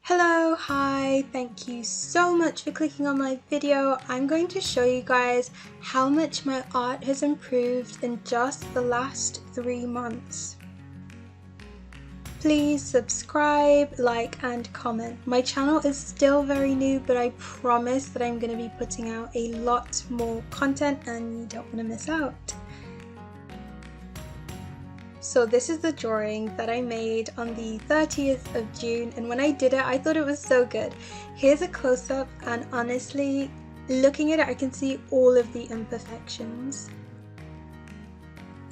Hello, hi, thank you so much for clicking on my video. I'm going to show you guys how much my art has improved in just the last 3 months. Please subscribe, like and comment. My channel is still very new, but I promise that I'm going to be putting out a lot more content and you don't want to miss out. So this is the drawing that I made on the 30th of June, and when I did it I thought it was so good. Here's a close-up, and honestly, looking at it I can see all of the imperfections.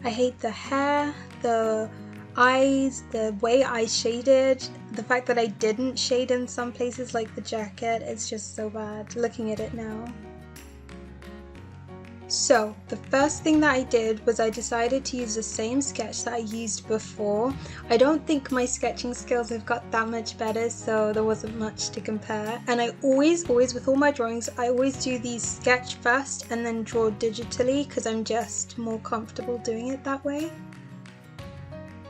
I hate the hair, the eyes, the way I shaded, the fact that I didn't shade in some places like the jacket. It's just so bad looking at it now. So the first thing that I did was I decided to use the same sketch that I used before. I don't think my sketching skills have got that much better, so there wasn't much to compare. And I always with all my drawings, I always do these sketch first and then draw digitally because I'm just more comfortable doing it that way.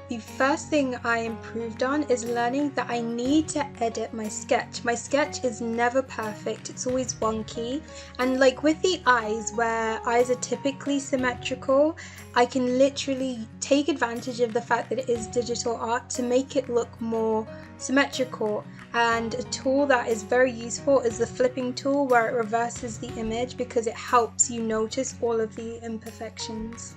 The first thing I improved on is learning that I need to edit my sketch. My sketch is never perfect, it's always wonky, and like with the eyes, where eyes are typically symmetrical, I can literally take advantage of the fact that it is digital art to make it look more symmetrical. And a tool that is very useful is the flipping tool, where it reverses the image because it helps you notice all of the imperfections.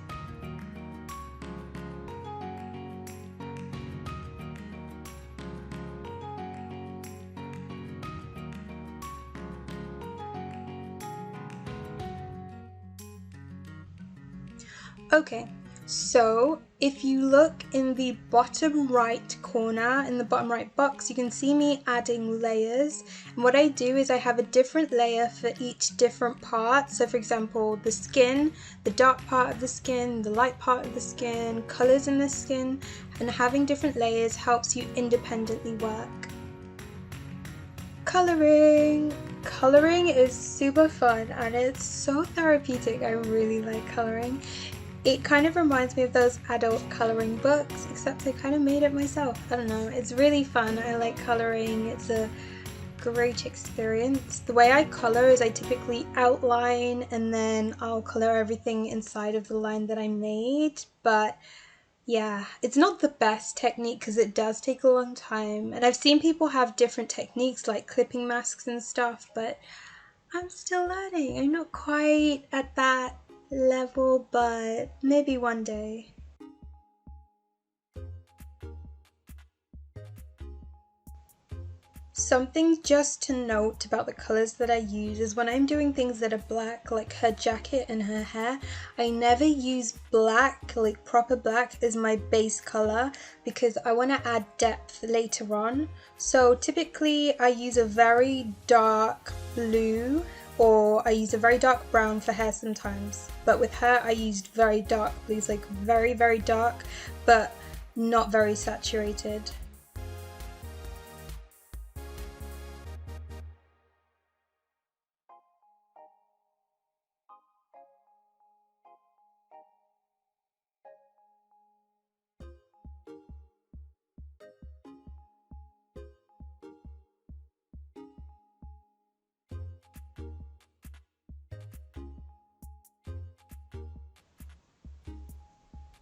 Okay, so if you look in the bottom right corner, in the bottom right box, you can see me adding layers. And what I do is I have a different layer for each different part. So for example, the skin, the dark part of the skin, the light part of the skin, colors in the skin, and having different layers helps you independently work. Coloring! Coloring is super fun and it's so therapeutic. I really like coloring. It kind of reminds me of those adult coloring books, except I kind of made it myself. I don't know, it's really fun. I like coloring, it's a great experience. The way I color is I typically outline and then I'll color everything inside of the line that I made. But yeah, it's not the best technique because it does take a long time. And I've seen people have different techniques like clipping masks and stuff, but I'm still learning. I'm not quite at that level, but maybe one day. Something just to note about the colors that I use is when I'm doing things that are black, like her jacket and her hair, I never use black, like proper black, as my base color because I want to add depth later on. So typically I use a very dark blue, or I use a very dark brown for hair sometimes, but with her I used very dark blues, like very dark but not very saturated.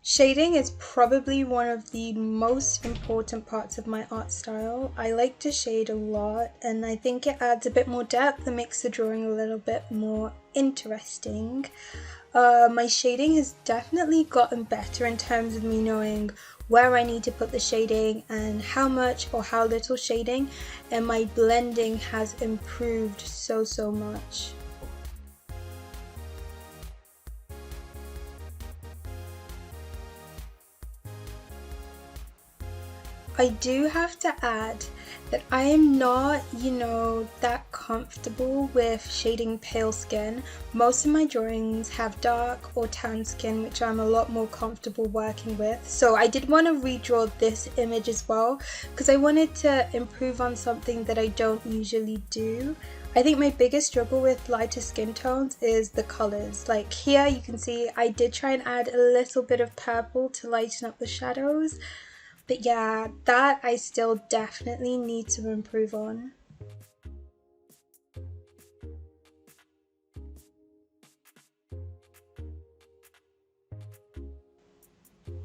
Shading is probably one of the most important parts of my art style. I like to shade a lot and I think it adds a bit more depth and makes the drawing a little bit more interesting. My shading has definitely gotten better in terms of me knowing where I need to put the shading and how much or how little shading, and my blending has improved so much. I do have to add that I am not, that comfortable with shading pale skin. Most of my drawings have dark or tan skin, which I'm a lot more comfortable working with. So I did want to redraw this image as well because I wanted to improve on something that I don't usually do. I think my biggest struggle with lighter skin tones is the colors. Like here you can see I did try and add a little bit of purple to lighten up the shadows, But yeah, that I still definitely need to improve on.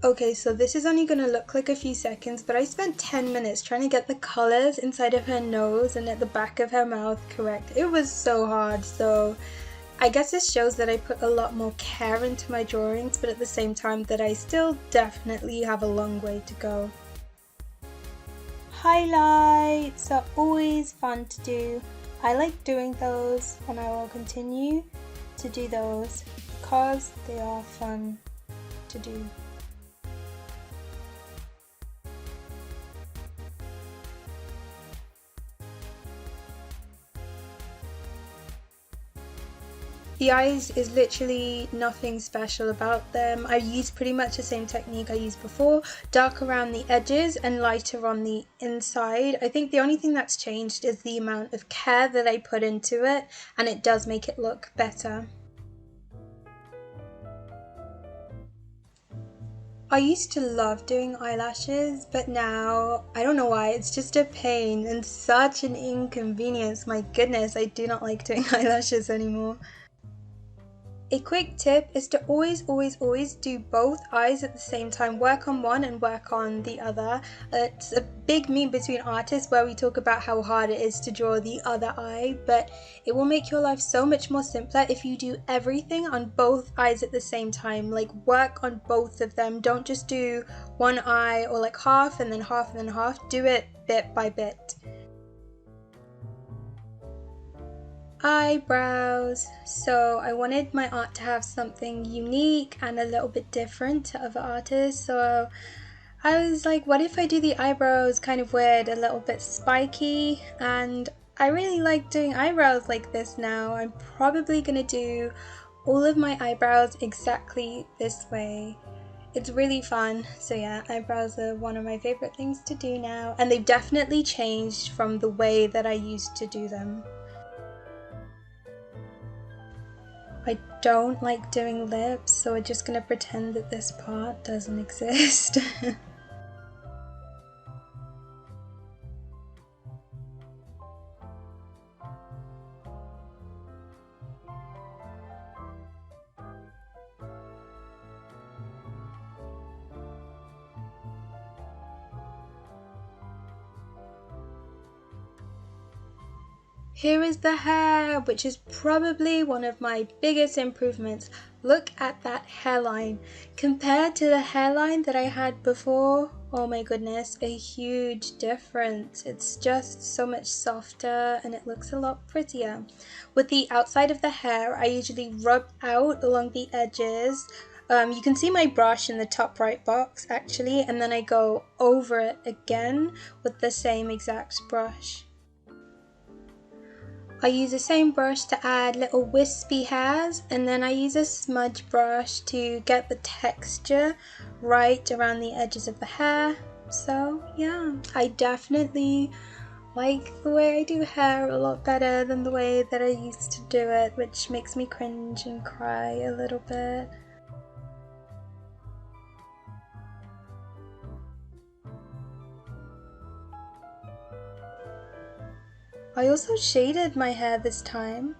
Okay, so this is only gonna look like a few seconds, but I spent 10 minutes trying to get the colors inside of her nose and at the back of her mouth correct. It was so hard, so I guess this shows that I put a lot more care into my drawings, but at the same time that I still definitely have a long way to go. Highlights are always fun to do. I like doing those and I will continue to do those because they are fun to do. The eyes is literally nothing special about them. I use pretty much the same technique I used before, dark around the edges and lighter on the inside. I think the only thing that's changed is the amount of care that I put into it, and it does make it look better. I used to love doing eyelashes, but now, I don't know why, it's just a pain and such an inconvenience. My goodness, I do not like doing eyelashes anymore. A quick tip is to always do both eyes at the same time. Work on one and work on the other. It's a big meme between artists where we talk about how hard it is to draw the other eye, but it will make your life so much more simpler if you do everything on both eyes at the same time. Like, work on both of them. Don't just do one eye or like half and then half and then half. Do it bit by bit. Eyebrows. So I wanted my art to have something unique and a little bit different to other artists, so I was like, what if I do the eyebrows kind of weird, a little bit spiky? And I really like doing eyebrows like this now. I'm probably gonna do all of my eyebrows exactly this way. It's really fun. So yeah, eyebrows are one of my favorite things to do now, and they've definitely changed from the way that I used to do them. I don't like doing lips, so we're just gonna pretend that this part doesn't exist. Here is the hair, which is probably one of my biggest improvements. Look at that hairline. Compared to the hairline that I had before, oh my goodness, a huge difference. It's just so much softer and it looks a lot prettier. With the outside of the hair, I usually rub out along the edges. You can see my brush in the top right box actually, and then I go over it again with the same exact brush. I use the same brush to add little wispy hairs, and then I use a smudge brush to get the texture right around the edges of the hair. So yeah, I definitely like the way I do hair a lot better than the way that I used to do it, which makes me cringe and cry a little bit. I also shaded my hair this time.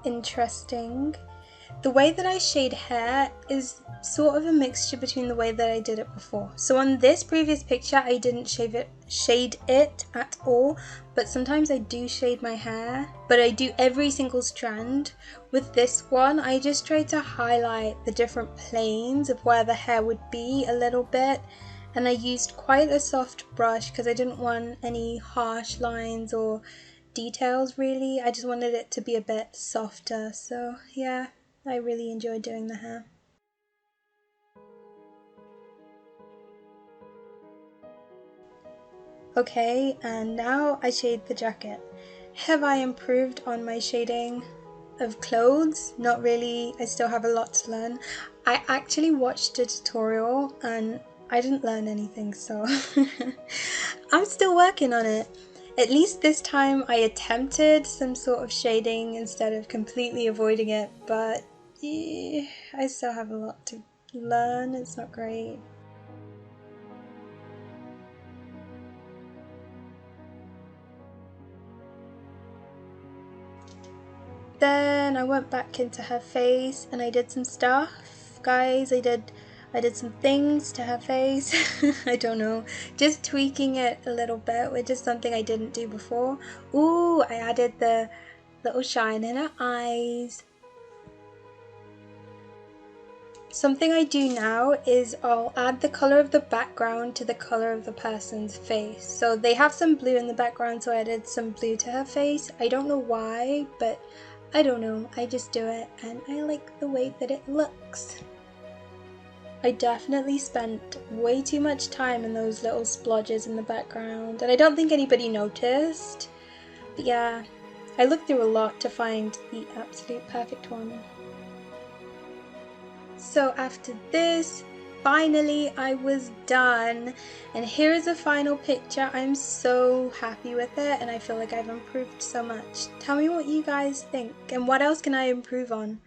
Interesting. The way that I shade hair is sort of a mixture between the way that I did it before. So on this previous picture I didn't shade it at all, but sometimes I do shade my hair, but I do every single strand. With this one I just try to highlight the different planes of where the hair would be a little bit, and I used quite a soft brush because I didn't want any harsh lines or details really. I just wanted it to be a bit softer, so yeah, I really enjoyed doing the hair. Okay, and now I shade the jacket. Have I improved on my shading of clothes? Not really, I still have a lot to learn. I actually watched a tutorial and I didn't learn anything, so I'm still working on it. At least this time I attempted some sort of shading instead of completely avoiding it, but yeah, I still have a lot to learn. It's not great. then I went back into her face and I did some stuff, guys. I did some things to her face. I don't know, just tweaking it a little bit, which is something I didn't do before. Ooh, I added the little shine in her eyes. Something I do now is I'll add the color of the background to the color of the person's face. So they have some blue in the background, so I added some blue to her face. I don't know why, but I don't know, I just do it and I like the way that it looks. I definitely spent way too much time in those little splodges in the background, and I don't think anybody noticed. But yeah, I looked through a lot to find the absolute perfect one. So after this, finally I was done, and here is a final picture. I'm so happy with it and I feel like I've improved so much. Tell me what you guys think and what else can I improve on?